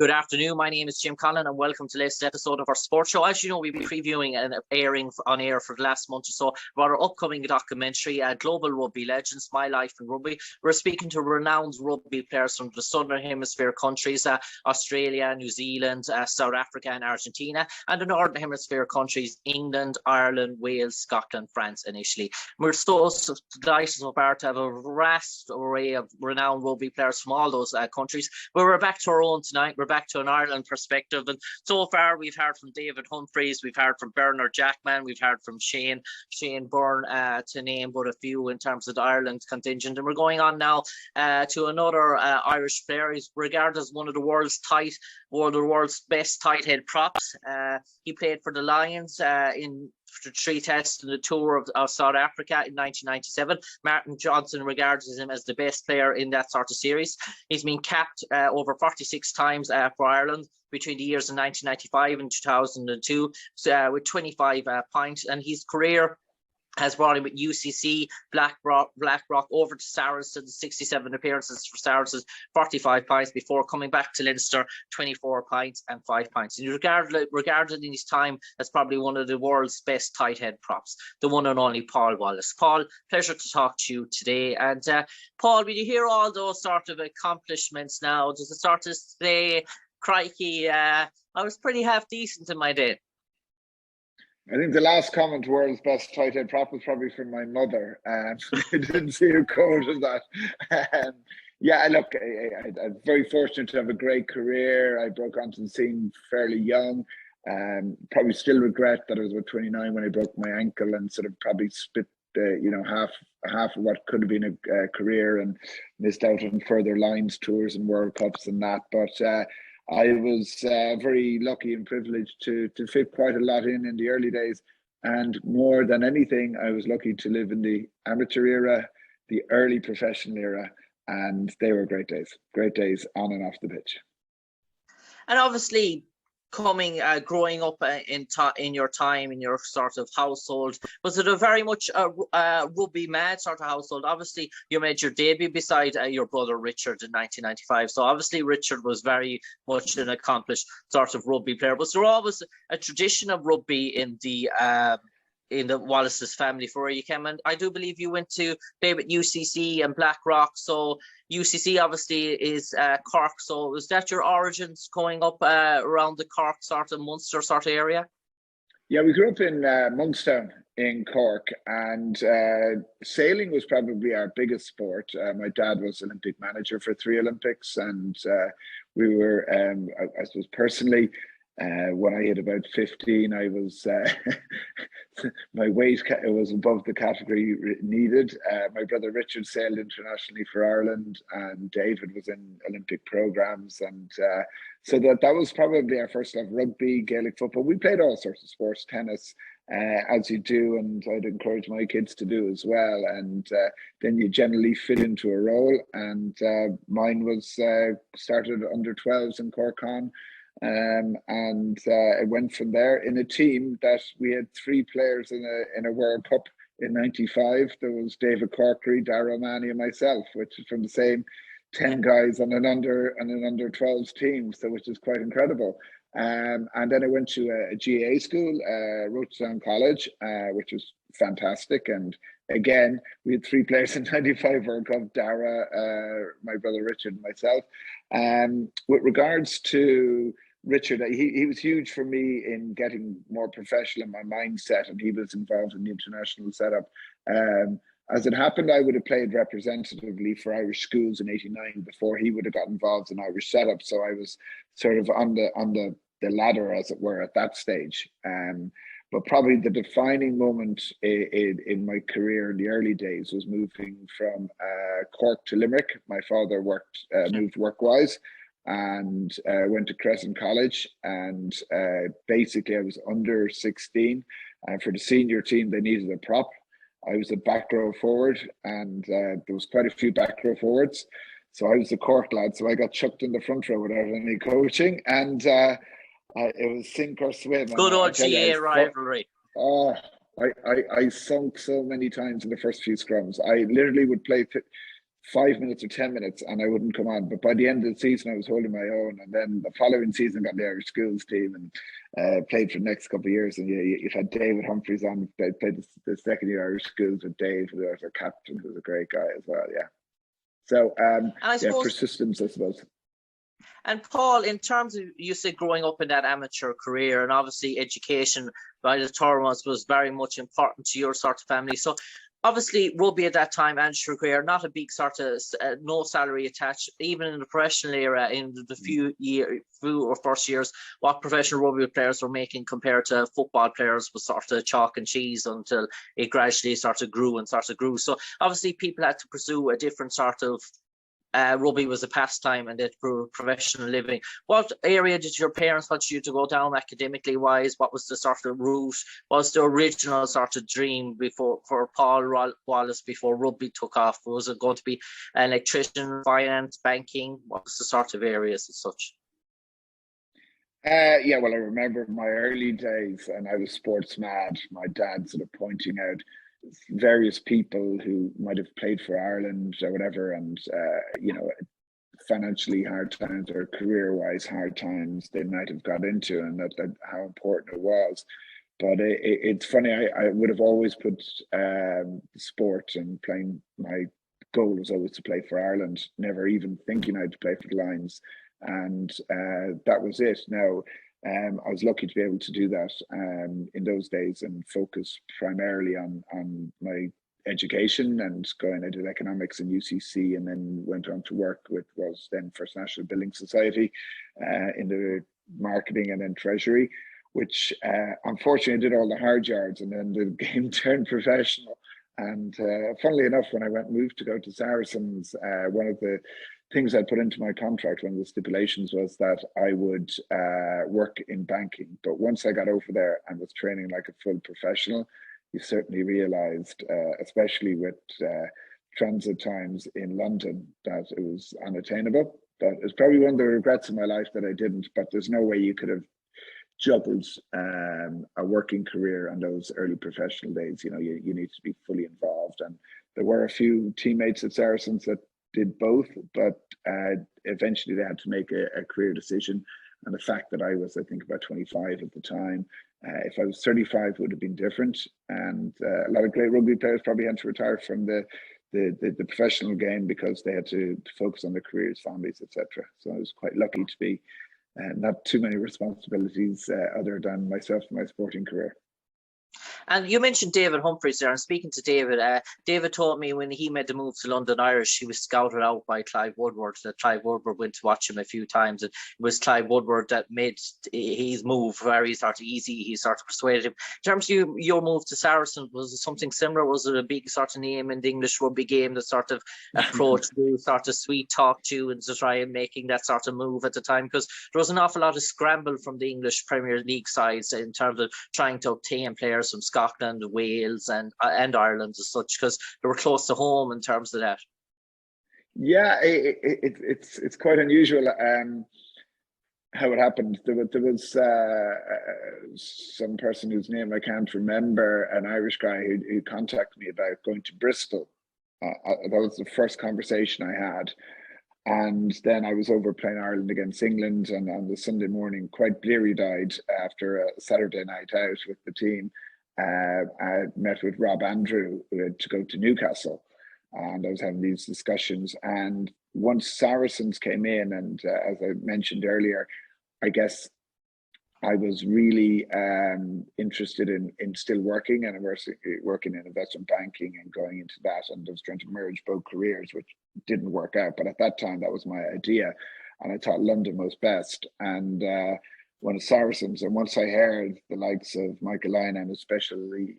Good afternoon. My name is Jim Conlan and welcome to the latest episode of our sports show. As you know, we've been previewing and airing on air for the last month or so about our upcoming documentary, Global Rugby Legends, My Life in Rugby. We're speaking to renowned rugby players from the Southern Hemisphere countries, Australia, New Zealand, South Africa and Argentina, and the Northern Hemisphere countries, England, Ireland, Wales, Scotland, France and Italy. We're so delighted so far to have a vast array of renowned rugby players from all those countries. But we're back to our own tonight. We're back to an Ireland perspective, and so far we've heard from David Humphreys, we've heard from Bernard Jackman, we've heard from Shane Byrne, to name but a few in terms of the Ireland contingent. And we're going on now to another Irish player. He's regarded as one of the world's best tight head props. He played for the Lions in the 3 tests in the tour of South Africa in 1997. Martin Johnson regards him as the best player in that sort of series. He's been capped over 46 times for Ireland between the years of 1995 and 2002 with 25 points, and his career has brought him with UCC, Blackrock over to Saracens, 67 appearances for Saracens, 45 points before coming back to Leinster, 24 points and 5 points. And regarded in his time as probably one of the world's best tight head props, the one and only Paul Wallace. Paul, pleasure to talk to you today. And Paul, when you hear all those sort of accomplishments now, does it start to say, crikey, I was pretty half decent in my day? I think the last comment, world's best tight head prop, was probably from my mother. I didn't see who quoted that. Yeah, look, I'm very fortunate to have a great career. I broke onto the scene fairly young. Probably still regret that I was about 29 when I broke my ankle and sort of probably split half of what could have been a career and missed out on further Lions tours and World Cups and that. But I was very lucky and privileged to fit quite a lot in the early days. And more than anything, I was lucky to live in the amateur era, the early professional era, and they were great days on and off the pitch. And obviously, growing up in your time, in your sort of household, was it a very much rugby mad sort of household? Obviously, you made your debut beside your brother Richard in 1995. So obviously, Richard was very much an accomplished sort of rugby player. Was there always a tradition of rugby in the Wallace's family for where you came? And I do believe you went to play with UCC and Blackrock. So UCC obviously is Cork. So was that your origins going up around the Cork sort of Munster sort of area? Yeah, we grew up in Monkstown in Cork, and sailing was probably our biggest sport. My dad was Olympic manager for 3 Olympics, and we were, I suppose personally, when I hit about 15, I was my weight was above the category needed. My brother Richard sailed internationally for Ireland, and David was in Olympic programs, and so that was probably our first love. Rugby, Gaelic football. We played all sorts of sports, tennis, as you do, and I'd encourage my kids to do as well. And then you generally fit into a role, and mine was started under 12s in Cork On. And it went from there in a team that we had 3 players in a World Cup in '95. There was David Corkery, Darragh O'Mahony, and myself, which is from the same 10 guys on an under 12s team, so which is quite incredible. And then I went to a GAA school, Rochestown College, which was fantastic. And again, we had 3 players in '95 World Cup: Darragh, my brother Richard, and myself. With regards to Richard, he was huge for me in getting more professional in my mindset, and he was involved in the international setup. As it happened, I would have played representatively for Irish schools in '89 before he would have got involved in Irish setup. So I was sort of on the ladder, as it were, at that stage. But probably the defining moment in my career in the early days was moving from Cork to Limerick. My father moved work-wise, and went to Crescent College, and basically I was under 16, and for the senior team they needed a prop. I was a back row forward, and there was quite a few back row forwards, so I was the Cork lad, so I got chucked in the front row without any coaching, and it was sink or swim. Good old GA rivalry. Oh, I sunk so many times in the first few scrums. I literally would play 5 minutes or 10 minutes, and I wouldn't come on. But by the end of the season, I was holding my own. And then the following season, got the Irish schools team and played for the next couple of years. And you've had David Humphreys on. They played the second year Irish schools with Dave, who was our captain, who was a great guy as well. Yeah. So persistence, I suppose. And Paul, in terms of, you said growing up in that amateur career, and obviously education by the Tormos was very much important to your sort of family. So obviously rugby at that time, amateur career, not a big sort of, no salary attached, even in the professional era, in the few or first years, what professional rugby players were making compared to football players was sort of chalk and cheese until it gradually sort of grew. So obviously people had to pursue a different sort of, rugby was a pastime and it grew professional living. What area did your parents want you to go down academically wise? What was the sort of route? What was the original sort of dream for Paul Wallace before rugby took off? Was it going to be an electrician, finance, banking? What was the sort of areas as such? Well, I remember my early days, and I was sports mad. My dad sort of pointing out various people who might have played for Ireland or whatever, and financially hard times or career-wise hard times they might have got into, and that how important it was. But it's funny. I would have always put sport and playing. My goal was always to play for Ireland, never even thinking I'd play for the Lions, and that was it. Now, I was lucky to be able to do that in those days and focus primarily on my education, and going. I did economics in UCC, and then went on to work with was then First National Building Society in the marketing and then treasury, which unfortunately did all the hard yards, and then the game turned professional. And funnily enough, when I moved to go to Saracens, one of the things I put into my contract, one of the stipulations, was that I would work in banking. But once I got over there and was training like a full professional, you certainly realised, especially with transit times in London, that it was unattainable. But it's probably one of the regrets of my life that I didn't. But there's no way you could have juggled a working career on those early professional days. You need to be fully involved. And there were a few teammates at Saracens that did both, but eventually they had to make a career decision. And the fact that I was, I think, about 25 at the time, if I was 35, it would have been different. And a lot of great rugby players probably had to retire from the professional game because they had to focus on their careers, families, etc. So I was quite lucky to be not too many responsibilities other than myself and my sporting career. And you mentioned David Humphreys there, and speaking to David, David told me when he made the move to London Irish, he was scouted out by Clive Woodward. That Clive Woodward went to watch him a few times, and it was Clive Woodward that made his move very sort of easy. He sort of persuaded him. In terms of your move to Saracens, was it something similar? Was it a big sort of name in the English rugby game that sort of approached you, sort of sweet talked you, and to try and making that sort of move at the time? Because there was an awful lot of scramble from the English Premier League sides in terms of trying to obtain players from Scotland, Wales, and Ireland as such, because they were close to home in terms of that. Yeah, it's quite unusual how it happened. There was some person whose name I can't remember, an Irish guy who contacted me about going to Bristol. That was the first conversation I had. And then I was over playing Ireland against England, and on the Sunday morning, quite bleary-eyed after a Saturday night out with the team, I met with Rob Andrew to go to Newcastle, and I was having these discussions. And once Saracens came in, and as I mentioned earlier, I guess I was really interested in still working and working in investment banking and going into that, and I was trying to merge both careers, which didn't work out. But at that time, that was my idea, and I thought London was best. And one of Saracens, and once I heard the likes of Michael Lyon, and especially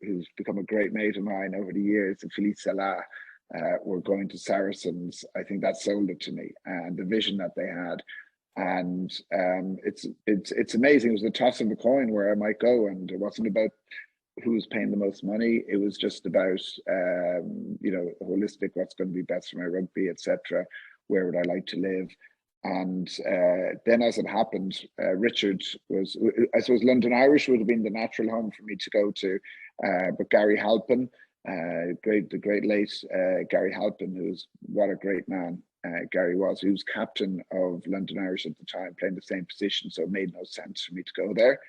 who's become a great mate of mine over the years, and Philippe Salah, were going to Saracens, I think that sold it to me, and the vision that they had. And it's amazing. It was a toss of a coin where I might go, and it wasn't about who was paying the most money. It was just about holistic, what's going to be best for my rugby, etc. Where would I like to live? And then, as it happened, Richard was, I suppose, London Irish would have been the natural home for me to go to, but Gary Halpin The great late Gary Halpin, what a great man Gary was. He was captain of London Irish at the time, playing the same position, so it made no sense for me to go there.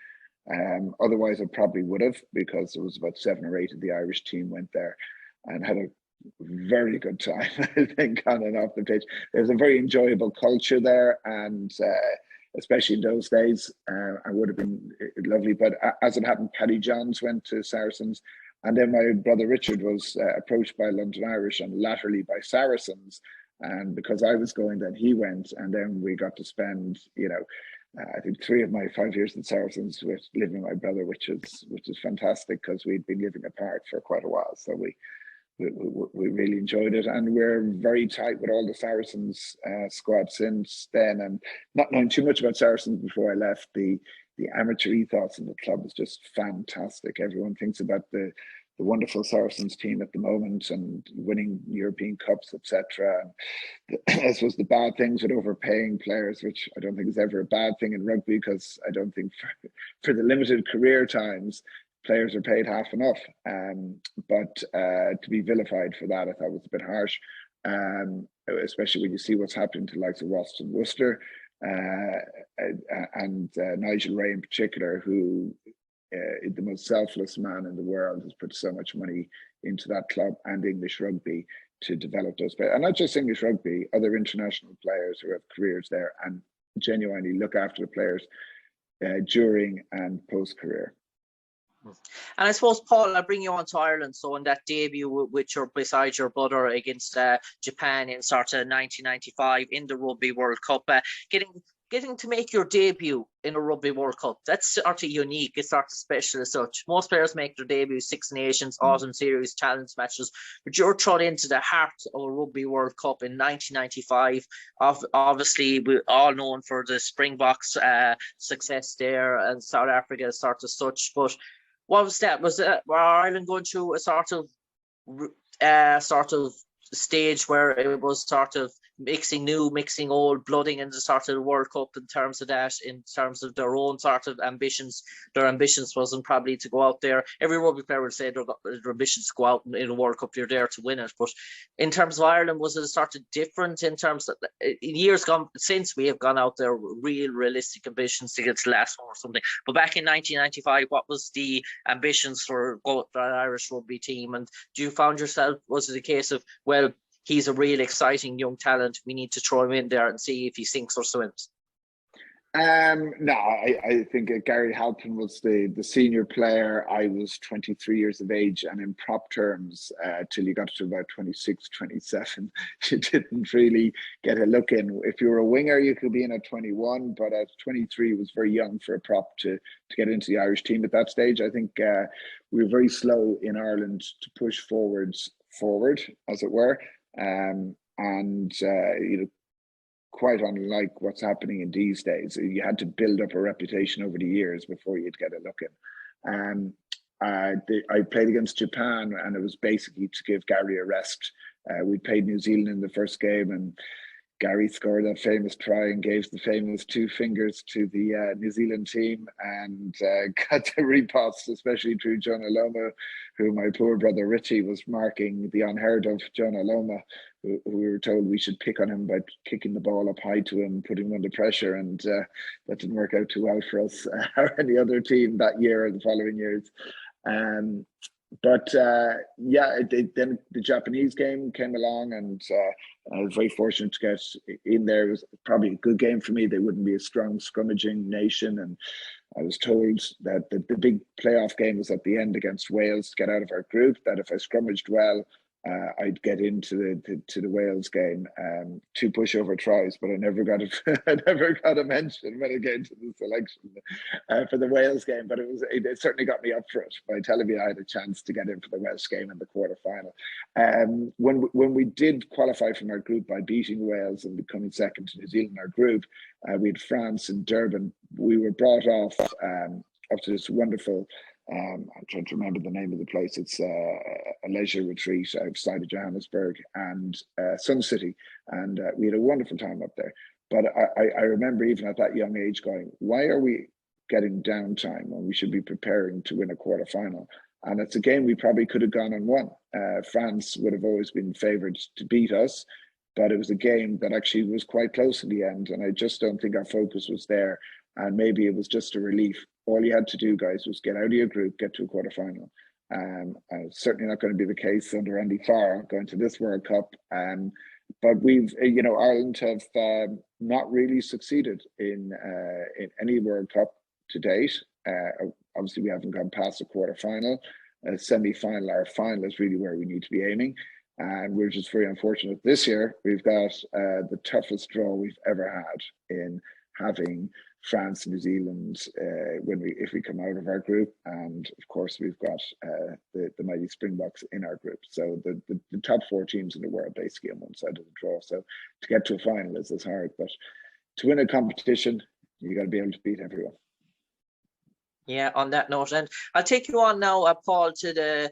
Otherwise, I probably would have, because there was about 7 or 8 of the Irish team went there and had a very good time, I think, on and off the pitch. There's a very enjoyable culture there, and especially in those days, I would have been lovely. But as it happened, Paddy Johns went to Saracens, and then my brother Richard was approached by London Irish and latterly by Saracens. And because I was going, then he went, and then we got to spend, I think 3 of my 5 years in Saracens with living with my brother, which is fantastic, because we'd been living apart for quite a while. So we really enjoyed it, and we're very tight with all the Saracens squad since then. And not knowing too much about Saracens before I left, the amateur ethos in the club is just fantastic. Everyone thinks about the wonderful Saracens team at the moment and winning European Cups, etc. I suppose the bad things with overpaying players, which I don't think is ever a bad thing in rugby, because I don't think for the limited career times, players are paid half enough. But to be vilified for that, I thought was a bit harsh, especially when you see what's happening to the likes of Ross and Worcester and Nigel Ray in particular, who the most selfless man in the world, has put so much money into that club and English rugby to develop those players. And not just English rugby, other international players who have careers there and genuinely look after the players during and post-career. And I suppose, Paul, I bring you on to Ireland. So in that debut with beside your brother against Japan in sort of 1995 in the Rugby World Cup, getting to make your debut in a Rugby World Cup, that's sort of unique. It's sort of special as such. Most players make their debut Six Nations, Autumn Series, challenge matches, but you're thrown into the heart of a Rugby World Cup in 1995. Obviously, we're all known for the Springboks success there, and South Africa sort of such. But what was that? Were Ireland going through a sort of stage where it was sort of mixing new, mixing old, blooding in the sort of the World Cup in terms of that, in terms of their own sort of ambitions? Their ambitions wasn't probably to go out there. Every rugby player would say their ambitions to go out in a World Cup, you're there to win it. But in terms of Ireland, was it sort of different in terms of, in years gone since, we have gone out there with real realistic ambitions to get to the last one or something? But back in 1995, what was the ambitions for the Irish rugby team? And do you found yourself, was it a case of, well, he's a real exciting young talent, we need to throw him in there and see if he sinks or swims? No, I think Gary Halpin was the senior player. I was 23 years of age, and in prop terms, till you got to about 26, 27, you didn't really get a look in. If you were a winger, you could be in at 21, but at 23 was very young for a prop to get into the Irish team at that stage. I think we were very slow in Ireland to push forward, as it were. Quite unlike what's happening in these days, you had to build up a reputation over the years before you'd get a look in. I played against Japan, and it was basically to give Gary a rest. We played New Zealand in the first game, and Gary scored that famous try and gave the famous 2 fingers to the New Zealand team, and got the reposts, especially through John Aloma, who my poor brother Richie was marking the unheard of John Aloma, who we were told we should pick on him by kicking the ball up high to him, putting him under pressure, and that didn't work out too well for us or any other team that year or the following years. Then the Japanese game came along, and I was very fortunate to get in there. It was probably a good game for me. They wouldn't be a strong scrummaging nation, and I was told that the big playoff game was at the end against Wales to get out of our group, that if I scrummaged well, I'd get into the Wales game. 2 pushover tries, but I never got a mention when I came to the selection for the Wales game. But it certainly got me up for it by telling me I had a chance to get in for the Welsh game in the quarterfinal. When we did qualify from our group by beating Wales and becoming second to New Zealand in our group, we had France in Durban. We were brought off up to this wonderful, I'm trying to remember the name of the place. It's a leisure retreat outside of Johannesburg, and Sun City, and we had a wonderful time up there. But I remember even at that young age going, why are we getting downtime when we should be preparing to win a quarterfinal? And it's a game we probably could have gone and won. France would have always been favoured to beat us, but it was a game that actually was quite close in the end. And I just don't think our focus was there. And maybe it was just a relief. All you had to do, guys, was get out of your group, get to a quarterfinal. Certainly not going to be the case under Andy Farr going to this World Cup. But we've, Ireland have not really succeeded in any World Cup to date. Obviously, we haven't gone past the quarterfinal. Semi-final, our final is really where we need to be aiming. And we're just very unfortunate this year. We've got the toughest draw we've ever had in having France, New Zealand, if we come out of our group, and of course we've got the mighty Springboks in our group. So the top 4 teams in the world basically on one side of the draw. So to get to a final is hard, but to win a competition, you got to be able to beat everyone. Yeah, on that note, and I'll take you on now, Paul, to the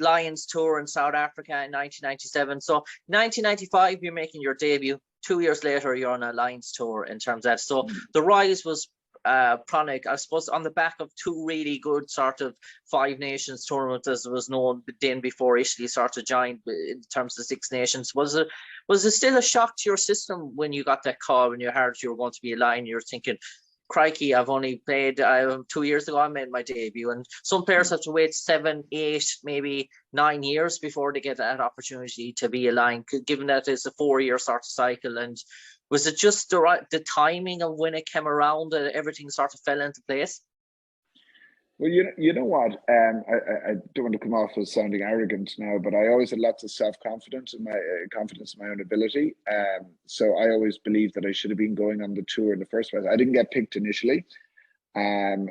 Lions tour in South Africa in 1997. So 1995, you're making your debut. 2 years later, you're on a Lions tour in terms of that. So the rise was pranic, I suppose, on the back of 2 really good sort of 5 Nations tournaments, as it was known then before Italy sort of joined in terms of 6 Nations. Was it still a shock to your system when you got that call, when you heard you were going to be a Lion? You're thinking, crikey, I've only played 2 years ago, I made my debut. And some players have to wait 7, 8, maybe 9 years before they get that opportunity to be a Lion, given that it's a 4-year sort of cycle. And was it just the timing of when it came around that everything sort of fell into place? Well, you know what? I don't want to come off as sounding arrogant now, but I always had lots of self-confidence and my confidence in my own ability. So I always believed that I should have been going on the tour in the first place. I didn't get picked initially. And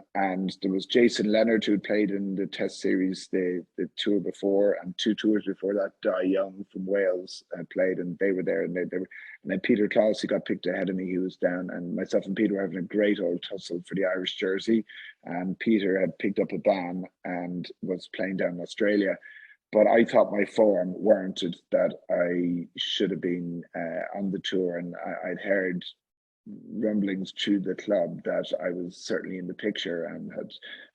there was Jason Leonard, who had played in the Test series the tour before, and 2 tours before that, Di Young from Wales played, and they were there. And they were, and then Peter Klaus, who got picked ahead of me, he was down, and myself and Peter were having a great old tussle for the Irish jersey. And Peter had picked up a ban and was playing down in Australia. But I thought my form warranted that I should have been on the tour, and I'd heard rumblings through the club that I was certainly in the picture and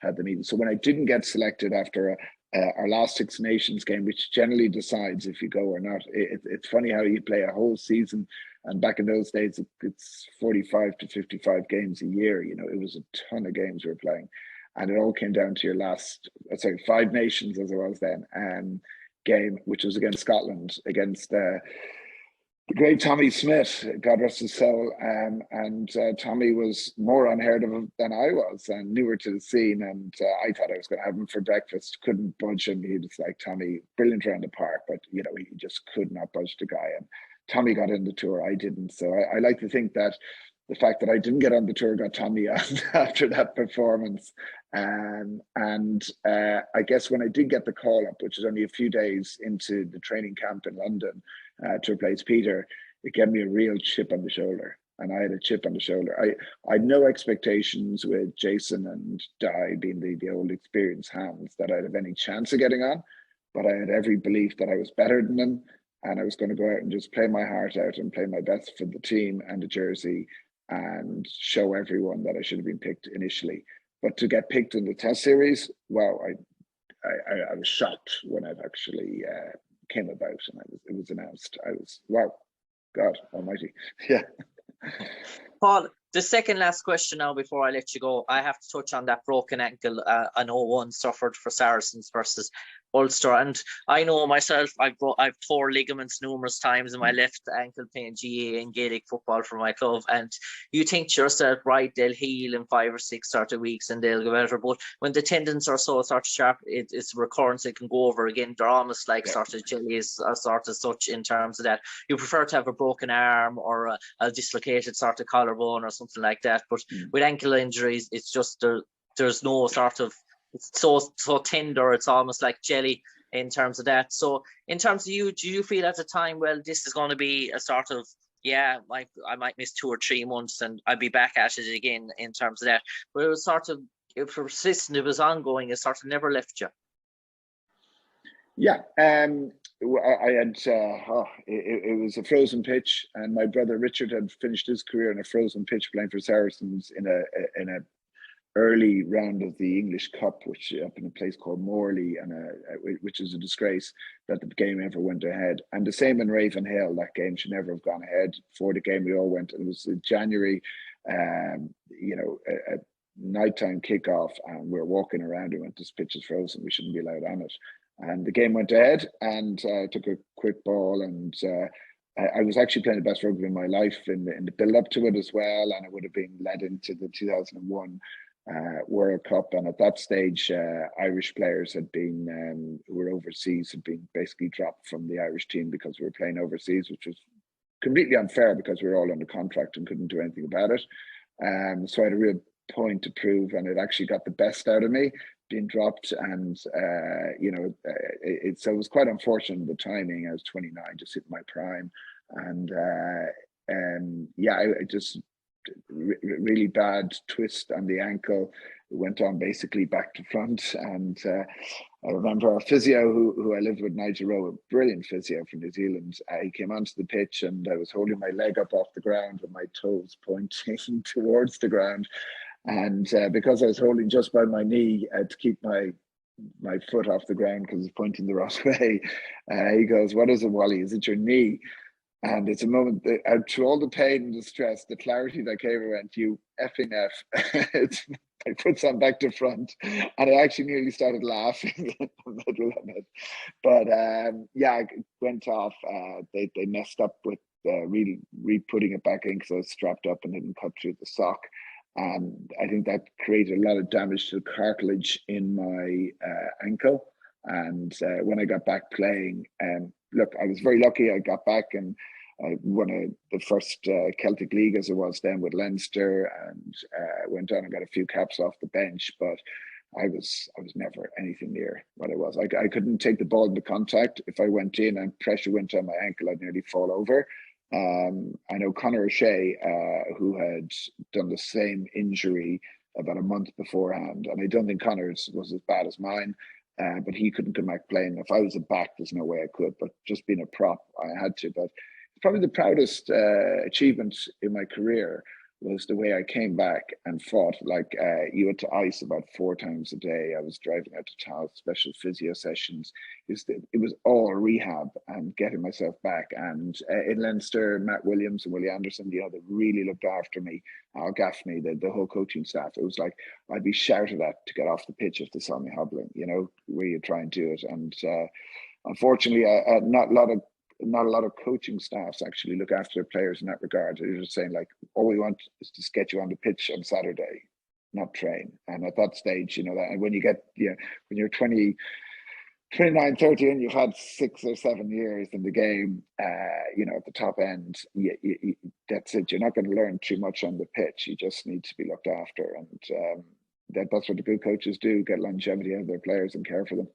had the meeting. So when I didn't get selected after our last 6 Nations game, which generally decides if you go or not, it's funny how you play a whole season, and back in those days it's 45 to 55 games a year. It was a ton of games we were playing, and it all came down to your last 5 Nations, as it was then, game, which was against Scotland, against the great Tommy Smith, God rest his soul, and Tommy was more unheard of than I was, and newer to the scene. And I thought I was going to have him for breakfast. Couldn't budge him. He was like, Tommy, brilliant around the park, but he just could not budge the guy. And Tommy got in the tour, I didn't. So I like to think that the fact that I didn't get on the tour got Tommy on after that performance. And I guess when I did get the call up, which was only a few days into the training camp in London to replace Peter, it gave me a real chip on the shoulder. And I had a chip on the shoulder. I had no expectations with Jason and Di being the old experienced hands that I'd have any chance of getting on, but I had every belief that I was better than them, and I was going to go out and just play my heart out and play my best for the team and the jersey and show everyone that I should have been picked initially. But to get picked in the Test series, well, I was shocked when it actually came about and it was announced. I was, wow, God almighty. Yeah. Paul, the second last question now before I let you go, I have to touch on that broken ankle an 0-1 suffered for Saracens versus Ulster. And I know myself, I've tore ligaments numerous times in my left ankle, playing GA and Gaelic football for my club. And you think to yourself, right, they'll heal in 5 or 6 sort of weeks and they'll go better. But when the tendons are so sort of sharp, it's recurrence, it can go over again. They're almost like sort of jellies or sort of such in terms of that. You prefer to have a broken arm or a dislocated sort of collarbone or something like that. But with ankle injuries, it's just there's no sort of, it's so tender, it's almost like jelly in terms of that. So in terms of you, do you feel at the time, well, this is going to be a sort of, I might miss 2 or 3 months and I'll be back at it again in terms of that? But it was sort of, it was persistent, it was ongoing, it sort of never left you. Yeah, I had, it was a frozen pitch, and my brother Richard had finished his career in a frozen pitch playing for Saracens in a early round of the English Cup, which up in a place called Morley, and which is a disgrace that the game ever went ahead. And the same in Ravenhill, that game should never have gone ahead. Before the game, we all went. It was in January, you know, a nighttime kickoff, and we're walking around. We went, this pitch is frozen. We shouldn't be allowed on it. And the game went ahead, and took a quick ball, and I was actually playing the best rugby in my life in the build up to it as well, and I would have been led into the 2001 World Cup. And at that stage, Irish players had been who were overseas had been basically dropped from the Irish team because we were playing overseas, which was completely unfair because we were all under contract and couldn't do anything about it. So I had a real point to prove, and it actually got the best out of me being dropped. And you know, so it was quite unfortunate, the timing. I was 29, just hit my prime, and yeah, I just really bad twist on the ankle. It went on basically back to front, and I remember our physio, who I lived with, Nigel Rowe, a brilliant physio from New Zealand. He came onto the pitch, and I was holding my leg up off the ground with my toes pointing towards the ground. And because I was holding just by my knee to keep my foot off the ground because it's pointing the wrong way, he goes, "What is it, Wally? Is it your knee?" And it's a moment that, through all the pain and the stress, the clarity that came, I went, "You effing F." I put some back to front, and I actually nearly started laughing in the middle of it. But yeah, it went off. They messed up with re-putting it back in because I was strapped up and didn't cut through the sock. And I think that created a lot of damage to the cartilage in my ankle. And when I got back playing, look, I was very lucky. I got back and I won the first Celtic League, as it was then, with Leinster, and went on and got a few caps off the bench. But I was never anything near what I was. I couldn't take the ball into contact. If I went in and pressure went on my ankle, I'd nearly fall over. I know Conor O'Shea, who had done the same injury about a month beforehand, and I don't think Conor's was as bad as mine, but he couldn't come back playing. If I was a back, there's no way I could, but just being a prop, I had to. But it's probably the proudest achievement in my career was the way I came back and fought. Like you had to ice about 4 times a day. I was driving out to town, special physio sessions. It was all rehab and getting myself back. And in Leinster, Matt Williams and Willie Anderson, you know, they really looked after me. Al Gaffney, the whole coaching staff. It was like I'd be shouted at to get off the pitch if they saw me hobbling, you know, where you try and do it. And unfortunately, not a lot of coaching staffs actually look after their players in that regard. They're just saying, like, all we want is to get you on the pitch on Saturday, not train. And at that stage, you know, that, and when you get, you know, when you're 20, 29, 30 and you've had 6 or 7 years in the game, you know, at the top end, that's it. You're not going to learn too much on the pitch. You just need to be looked after. And that's what the good coaches do, get longevity out of their players and care for them.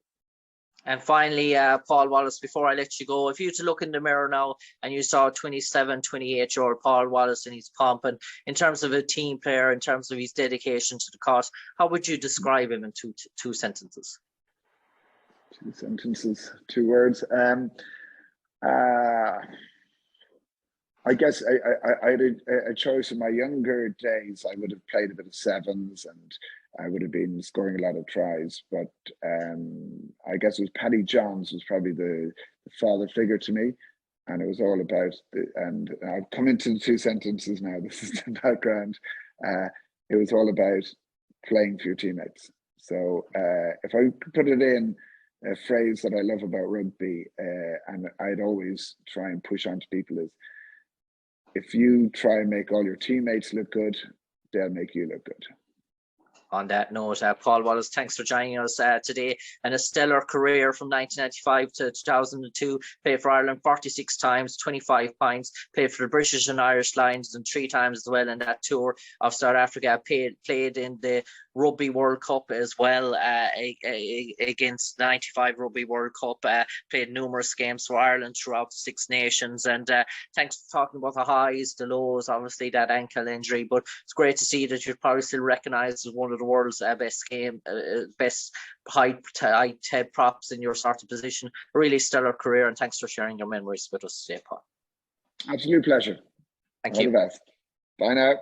And finally, Paul Wallace, before I let you go, if you were to look in the mirror now and you saw 27, 28-year-old Paul Wallace in his pomp, and in terms of a team player, in terms of his dedication to the cause, how would you describe him in two sentences? 2 sentences, 2 words. I guess I had a choice in my younger days. I would have played a bit of sevens and I would have been scoring a lot of tries. But I guess it was Paddy Johns was probably the father figure to me. And it was all about, and I've come into the 2 sentences now. This is the background. It was all about playing for your teammates. So if I could put it in a phrase that I love about rugby, and I'd always try and push on to people, is if you try and make all your teammates look good, they'll make you look good. On that note, Paul Wallace, thanks for joining us today. And a stellar career from 1995 to 2002. Played for Ireland 46 times, 25 points. Played for the British and Irish Lions and 3 times as well in that tour of South Africa. Played in the Rugby World Cup as well against 95 Rugby World Cup. Played numerous games for Ireland throughout the 6 nations. And thanks for talking about the highs, the lows, obviously that ankle injury. But it's great to see that you're probably still recognised as one of the world's best high props in your sort of position. A really stellar career, and thanks for sharing your memories with us today, Paul. Absolute pleasure. Thank you. All the best. Bye now.